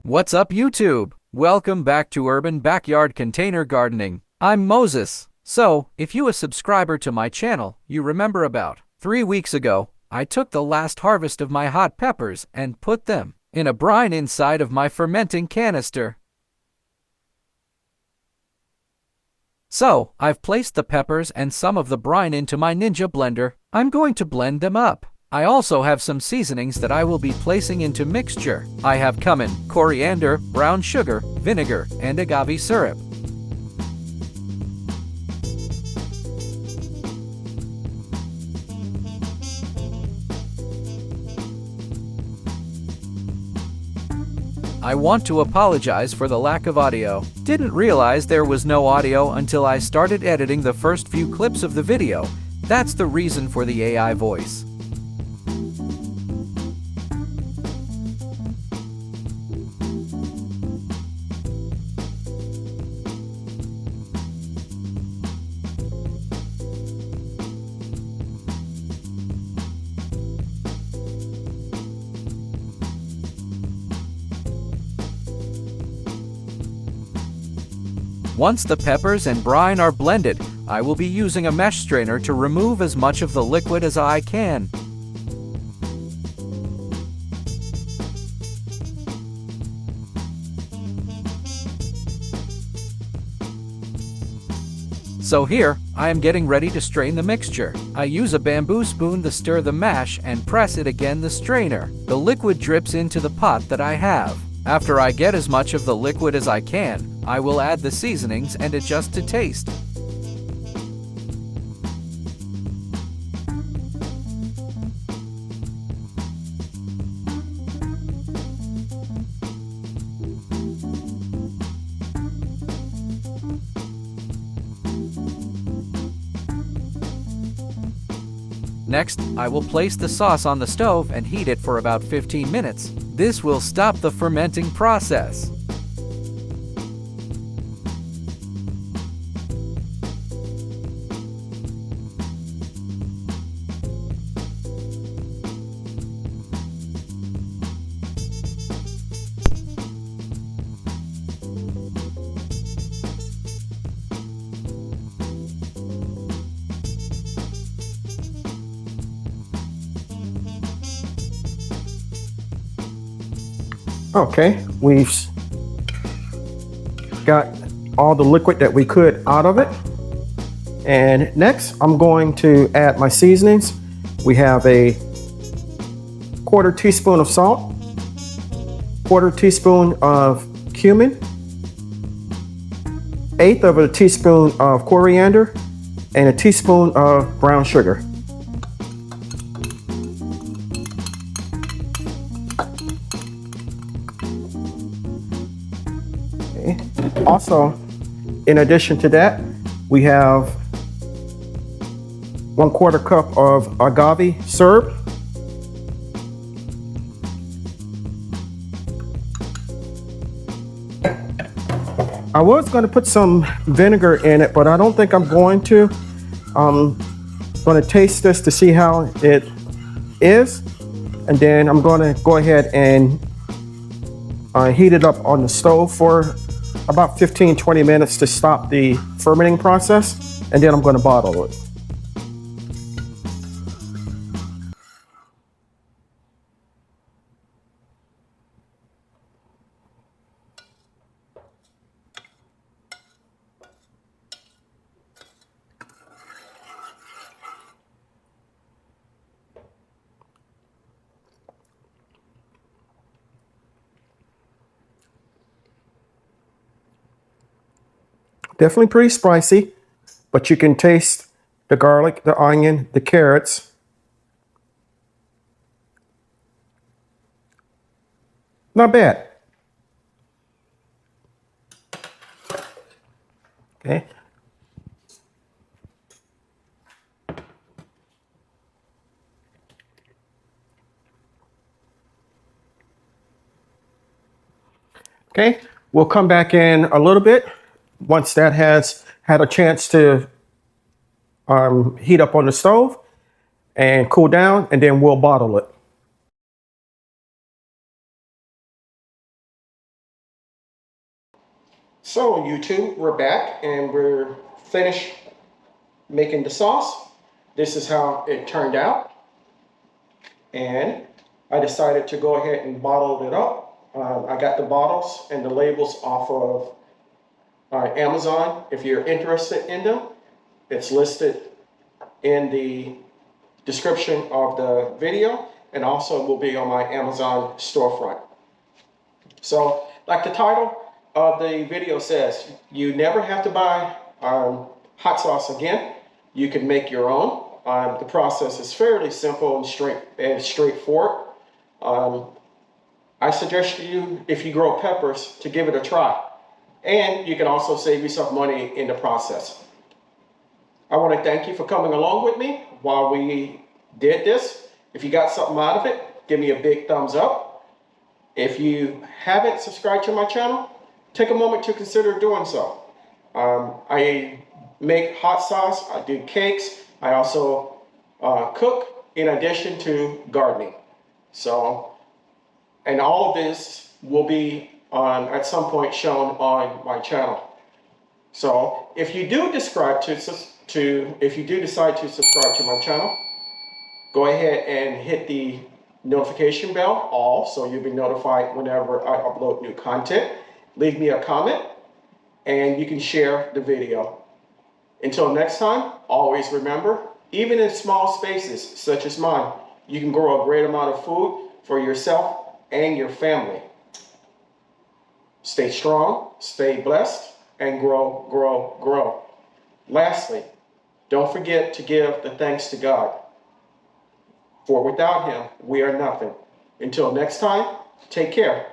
What's up, YouTube? Welcome back to Urban Backyard Container Gardening. I'm Moses. So, if you a subscriber to my channel, you remember about 3 weeks ago, I took the last harvest of my hot peppers and put them in a brine inside of my fermenting canister. So, I've placed the peppers and some of the brine into my Ninja blender. I'm going to blend them up. I also have some seasonings that I will be placing into mixture. I have cumin, coriander, brown sugar, vinegar, and agave syrup. I want to apologize for the lack of audio. Didn't realize there was no audio until I started editing the first few clips of the video. That's the reason for the AI voice. Once the peppers and brine are blended, I will be using a mesh strainer to remove as much of the liquid as I can. So here, I am getting ready to strain the mixture. I use a bamboo spoon to stir the mash and press it against the strainer. The liquid drips into the pot that I have. After I get as much of the liquid as I can, I will add the seasonings and adjust to taste. Next, I will place the sauce on the stove and heat it for about 15 minutes. This will stop the fermenting process. Okay, we've got all the liquid that we could out of it. And next, I'm going to add my seasonings. We have a 1/4 teaspoon of salt, 1/4 teaspoon of cumin, 1/8 of a teaspoon of coriander, and a teaspoon of brown sugar. Also, in addition to that, we have 1/4 cup of agave syrup, I was going to put some vinegar in it, but I don't think I'm going to. I'm going to taste this to see how it is, and then I'm going to go ahead and heat it up on the stove for about 15-20 minutes to stop the fermenting process, and then I'm going to bottle it. Definitely pretty spicy, but you can taste the garlic, the onion, the carrots. Not bad. Okay. Okay, we'll come back in a little bit once that has had a chance to heat up on the stove and cool down, and then we'll bottle it. So YouTube, we're back and we're finished making the sauce. This is how it turned out. And I decided to go ahead and bottle it up. I got the bottles and the labels off of Amazon. If you're interested in them, it's listed in the description of the video, and also will be on my Amazon storefront. So, like the title of the video says, you never have to buy hot sauce again. You can make your own. The process is fairly simple and straightforward. I suggest you, if you grow peppers, to give it a try. And you can also save yourself money in the process. I want to thank you for coming along with me while we did this. If you got something out of it, give me a big thumbs up. If you haven't subscribed to my channel, take a moment to consider doing so. I make hot sauce, I do cakes, I also cook in addition to gardening. So, and all of this will be at some point shown on my channel. So if you do decide to subscribe to my channel, go ahead and hit the notification bell, all, so you'll be notified whenever I upload new content. Leave me a comment, and you can share the video. Until next time, always remember, even in small spaces such as mine, you can grow a great amount of food for yourself and your family. Stay strong, stay blessed, and grow, grow, grow. Lastly, don't forget to give the thanks to God. For without Him, we are nothing. Until next time, take care.